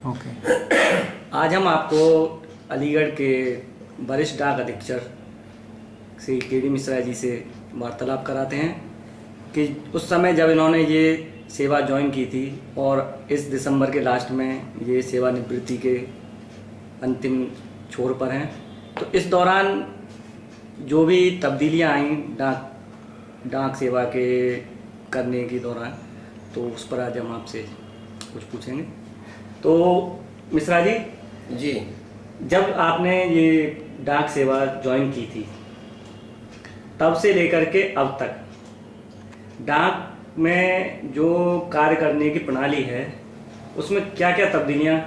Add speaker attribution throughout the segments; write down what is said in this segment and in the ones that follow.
Speaker 1: Okay.
Speaker 2: आज हम आपको अलीगढ़ के वरिष्ठ डाक अधीक्षक श्री के.डी. मिश्रा जी से वार्तालाप कराते हैं कि उस समय जब इन्होंने ये सेवा ज्वाइन की थी और इस दिसंबर के लास्ट में ये सेवानिवृत्ति के अंतिम छोर पर हैं, तो इस दौरान जो भी तब्दीलियां आई डाक सेवा के करने के दौरान, तो उस पर आज हम आपसे कुछ पूछेंगे। तो मिश्रा जी, जब आपने ये डाक सेवा ज्वाइन की थी तब से लेकर के अब तक डाक में जो कार्य करने की प्रणाली है उसमें क्या क्या तब्दीलियां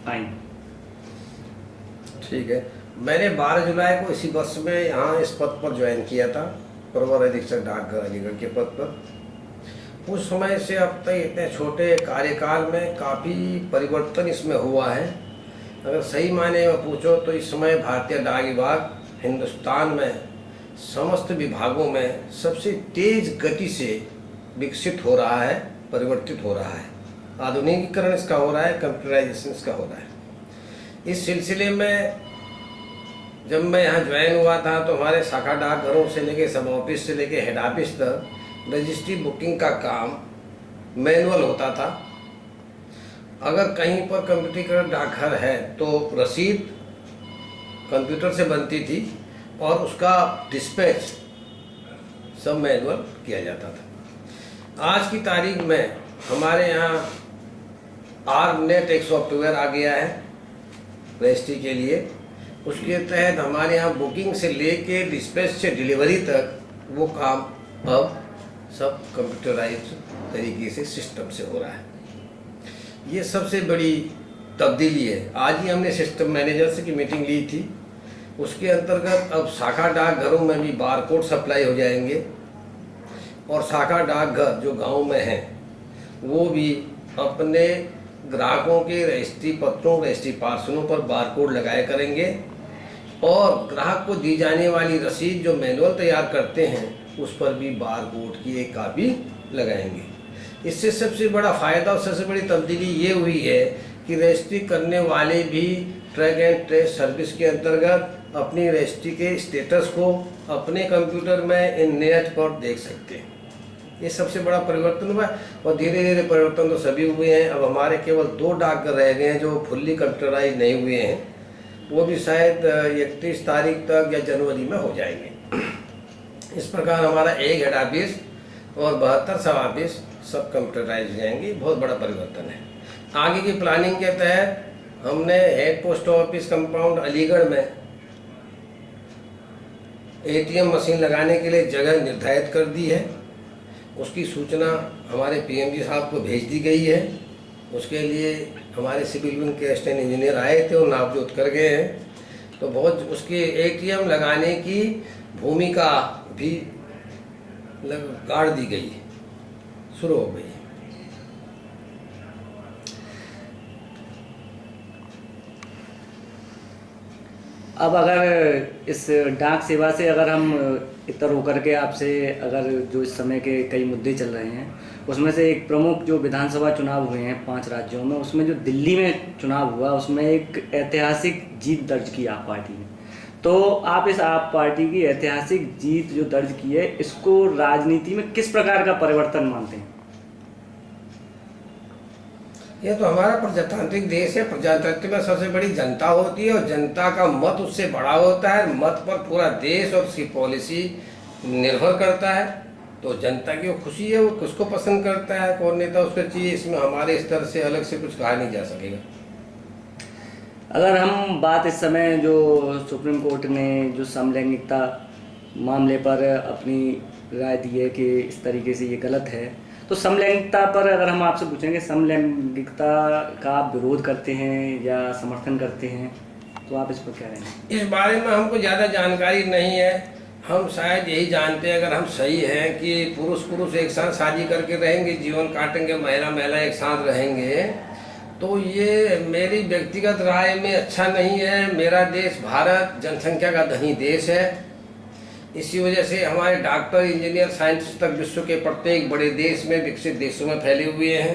Speaker 2: आई?
Speaker 3: ठीक है, मैंने 12 जुलाई को इसी वर्ष में यहाँ इस पद पर ज्वाइन किया था, प्रवर अधीक्षक डाकघर अलीगढ़ के पद पर। उस समय से अब तक इतने छोटे कार्यकाल में काफ़ी परिवर्तन इसमें हुआ है। अगर सही मायने में पूछो तो इस समय भारतीय डाक विभाग हिंदुस्तान में समस्त विभागों में सबसे तेज गति से विकसित हो रहा है, परिवर्तित हो रहा है। आधुनिकीकरण इसका हो रहा है, कंप्यूटराइजेशन इसका हो रहा है। इस सिलसिले में जब मैं यहाँ ज्वाइन हुआ था तो हमारे शाखा डाकघरों से लेके सब ऑफिस से लेके हेड ऑफिस तक रजिस्ट्री बुकिंग का काम मैनुअल होता था। अगर कहीं पर कंप्यूटरीकृत डाकघर है तो रसीद कंप्यूटर से बनती थी और उसका डिस्पैच सब मैनुअल किया जाता था। आज की तारीख में हमारे यहाँ ARMNet एक सॉफ्टवेयर आ गया है रजिस्ट्री के लिए। उसके तहत हमारे यहाँ बुकिंग से लेके डिस्पैच से डिलीवरी तक वो काम अब सब कंप्यूटराइज तरीके से सिस्टम से हो रहा है। ये सबसे बड़ी तब्दीली है। आज ही हमने सिस्टम मैनेजर से की मीटिंग ली थी। उसके अंतर्गत अब शाखा डाकघरों में भी बारकोड सप्लाई हो जाएंगे और शाखा डाकघर जो गांव में हैं वो भी अपने ग्राहकों के रजिस्ट्री पत्रों, रजिस्ट्री पार्सलों पर बारकोड लगाया करेंगे और ग्राहक को दी जाने वाली रसीद जो मैनुअल तैयार करते हैं उस पर भी बारकोड की एक कापी लगाएंगे। इससे सबसे बड़ा फ़ायदा और सबसे बड़ी तब्दीली ये हुई है कि रजिस्ट्री करने वाले भी ट्रैक एंड ट्रेस सर्विस के अंतर्गत अपनी रजिस्ट्री के स्टेटस को अपने कंप्यूटर में इन नेट पर देख सकते हैं। ये सबसे बड़ा परिवर्तन हुआ और धीरे धीरे परिवर्तन तो सभी हुए हैं। अब हमारे केवल 2 डाकघर रह गए हैं जो फुल्ली कंप्यूटराइज नहीं हुए हैं, वो भी शायद 31 तारीख तक या जनवरी में हो जाएंगे। इस प्रकार हमारा एक हेड ऑफिस और 72 सब ऑफिस सब कंप्यूटराइज हो जाएंगे। बहुत बड़ा परिवर्तन है। आगे की प्लानिंग के तहत हमने head post office compound Aligarh में ATM मशीन लगाने के लिए जगह निर्धारित कर दी है। उसकी सूचना हमारे PMG साहब को भेज दी गई है। उसके लिए हमारे सिविल विंग के असिस्टेंट इंजीनियर आए थे और नापजोत कर गए हैं। तो बहुत उसके ATM लगाने की भूमिका भी गाड़ दी गई है, शुरू हो गई है।
Speaker 2: अब अगर इस डाक सेवा से अगर हम इतर होकर के आपसे अगर जो इस समय के कई मुद्दे चल रहे हैं उसमें से एक प्रमुख जो विधानसभा चुनाव हुए हैं 5 राज्यों में, उसमें जो दिल्ली में चुनाव हुआ उसमें एक ऐतिहासिक जीत दर्ज की आप पार्टी ने, तो आप इस आप पार्टी की ऐतिहासिक जीत जो दर्ज की है इसको राजनीति में किस प्रकार का परिवर्तन मानते हैं?
Speaker 3: यह तो हमारा प्रजातांत्रिक देश है। प्रजातंत्र में सबसे बड़ी जनता होती है और जनता का मत उससे बड़ा होता है। मत पर पूरा देश और उसकी पॉलिसी निर्भर करता है। तो जनता की वो खुशी है, वो किसको पसंद करता है, कौन नेता उसको चाहिए, इसमें हमारे स्तर से अलग से कुछ कहा नहीं जा सकेगा।
Speaker 2: अगर हम बात इस समय जो सुप्रीम कोर्ट ने जो समलैंगिकता मामले पर अपनी राय दी है कि इस तरीके से ये गलत है, तो समलैंगिकता पर अगर हम आपसे पूछेंगे समलैंगिकता का आप विरोध करते हैं या समर्थन करते हैं, तो आप इस पर क्या रहेंगे?
Speaker 3: इस बारे में हमको ज़्यादा जानकारी नहीं है। हम शायद यही जानते हैं अगर हम सही हैं कि पुरुष एक साथ शादी करके रहेंगे, जीवन काटेंगे, महिला एक साथ रहेंगे, तो ये मेरी व्यक्तिगत राय में अच्छा नहीं है। मेरा देश भारत जनसंख्या का धनी देश है। इसी वजह से हमारे डॉक्टर, इंजीनियर, साइंटिस्ट तक विश्व के प्रत्येक बड़े देश में, विकसित देशों में फैले हुए हैं।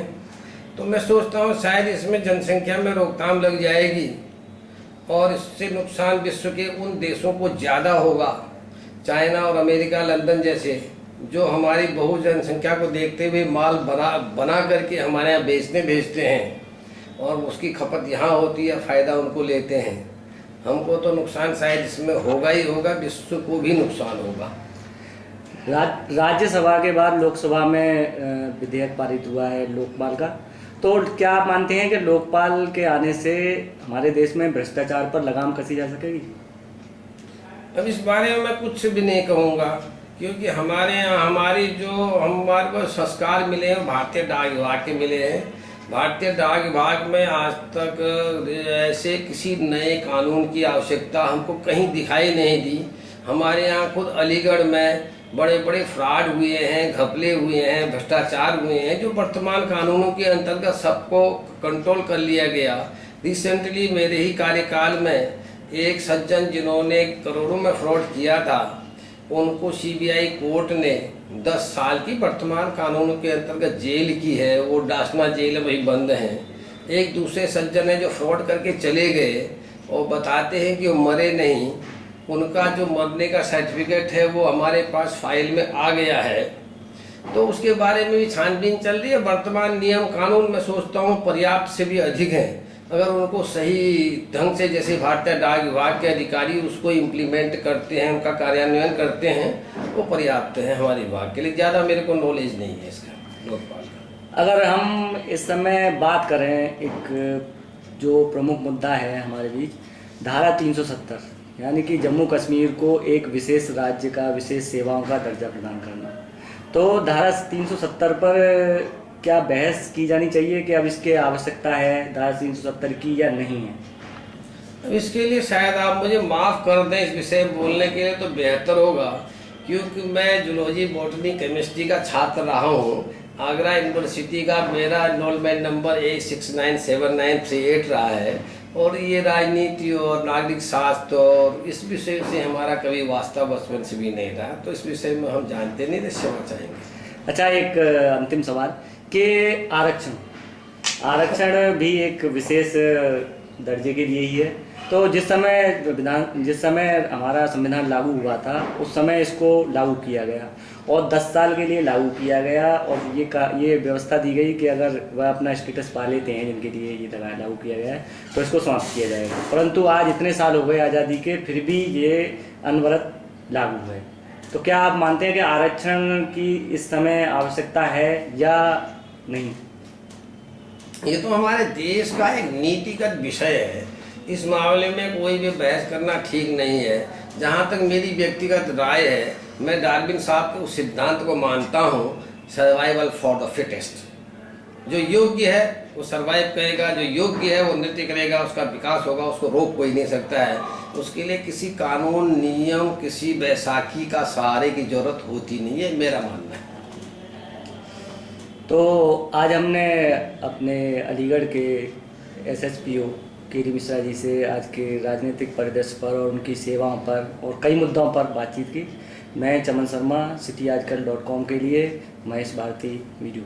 Speaker 3: तो मैं सोचता हूँ शायद इसमें जनसंख्या में रोकथाम लग जाएगी और इससे नुकसान विश्व के उन देशों को ज़्यादा होगा, चाइना और अमेरिका, लंदन जैसे, जो हमारी बहु जनसंख्या को देखते हुए माल बना करके हमारे यहाँ बेचने भेजते हैं और उसकी खपत यहाँ होती है, फ़ायदा उनको लेते हैं। हमको तो नुकसान शायद इसमें होगा ही होगा, विश्व को भी नुकसान होगा।
Speaker 2: राज्यसभा के बाद लोकसभा में विधेयक पारित हुआ है लोकपाल का, तो क्या आप मानते हैं कि लोकपाल के आने से हमारे देश में भ्रष्टाचार पर लगाम कसी जा सकेगी?
Speaker 3: अब इस बारे में मैं कुछ भी नहीं कहूँगा, क्योंकि हमारे यहाँ हमारे को संस्कार मिले हैं भारतीय डाक विभाग के मिले हैं। भारतीय डाक विभाग में आज तक ऐसे किसी नए कानून की आवश्यकता हमको कहीं दिखाई नहीं दी। हमारे यहाँ खुद अलीगढ़ में बड़े बड़े फ्रॉड हुए हैं, घपले हुए हैं, भ्रष्टाचार हुए हैं, जो वर्तमान कानूनों के अंतर्गत सबको कंट्रोल कर लिया गया। रिसेंटली मेरे ही कार्यकाल में एक सज्जन जिन्होंने करोड़ों में फ्रॉड किया था, उनको सीबीआई कोर्ट ने 10 साल की वर्तमान कानूनों के अंतर्गत जेल की है। वो डासना जेल में वही बंद हैं। एक दूसरे सज्जन है जो फ्रॉड करके चले गए और बताते हैं कि वो मरे नहीं, उनका जो मरने का सर्टिफिकेट है वो हमारे पास फाइल में आ गया है। तो उसके बारे में भी छानबीन चल रही है। वर्तमान नियम कानून मैं सोचता हूँ पर्याप्त से भी अधिक हैं। अगर उनको सही ढंग से, जैसे भारतीय डाक विभाग के अधिकारी उसको इम्प्लीमेंट करते हैं, उनका कार्यान्वयन करते हैं, वो पर्याप्त है हमारे विभाग के लिए। ज़्यादा मेरे को नॉलेज नहीं है इसका, लोकपाल का।
Speaker 2: अगर हम इस समय बात करें, एक जो प्रमुख मुद्दा है हमारे बीच, धारा 370, यानी कि जम्मू कश्मीर को एक विशेष राज्य का विशेष सेवाओं का दर्जा प्रदान करना, तो धारा 370 पर क्या बहस की जानी चाहिए कि अब इसके आवश्यकता है धारा 370 की या नहीं है?
Speaker 3: अब इसके लिए शायद आप मुझे माफ़ कर दें, इस विषय में बोलने के लिए तो बेहतर होगा, क्योंकि मैं जूलॉजी, बॉटनी, केमिस्ट्री का छात्र रहा हूँ। आगरा यूनिवर्सिटी का मेरा एनरोलमेंट नंबर 86979338 रहा है, और ये राजनीति और नागरिक शास्त्र और इस विषय से हमारा कभी वास्ता बचपन से भी नहीं रहा, तो इस विषय में हम जानते नहीं, तो क्षमा चाहेंगे।
Speaker 2: अच्छा, एक अंतिम सवाल कि आरक्षण भी एक विशेष दर्जे के लिए ही है, तो जिस समय हमारा संविधान लागू हुआ था उस समय इसको लागू किया गया और 10 साल के लिए लागू किया गया, और ये व्यवस्था दी गई कि अगर वह अपना स्टेटस पा लेते हैं जिनके लिए ये लागू किया गया है तो इसको समाप्त किया जाएगा। परंतु आज इतने साल हो गए आज़ादी के, फिर भी ये अनवरत लागू है। तो क्या आप मानते हैं कि आरक्षण की इस समय आवश्यकता है या नहीं?
Speaker 3: ये तो हमारे देश का एक नीतिगत विषय है, इस मामले में कोई भी बहस करना ठीक नहीं है। जहाँ तक मेरी व्यक्तिगत राय है, मैं डार्विन साहब के उस सिद्धांत को मानता हूँ, सर्वाइवल फॉर द फिटेस्ट। जो योग्य है वो सर्वाइव करेगा, जो योग्य है वो नृत्य करेगा, उसका विकास होगा, उसको रोक कोई नहीं सकता है। उसके लिए किसी कानून, नियम, किसी बैसाखी का सहारे की जरूरत होती नहीं है, मेरा मानना है।
Speaker 2: तो आज हमने अपने अलीगढ़ के SSPO केडी मिश्रा जी से आज के राजनीतिक परिदृश्य पर और उनकी सेवाओं पर और कई मुद्दों पर बातचीत की। मैं चमन शर्मा, cityajkal.com के लिए महेश भारती वीडियो।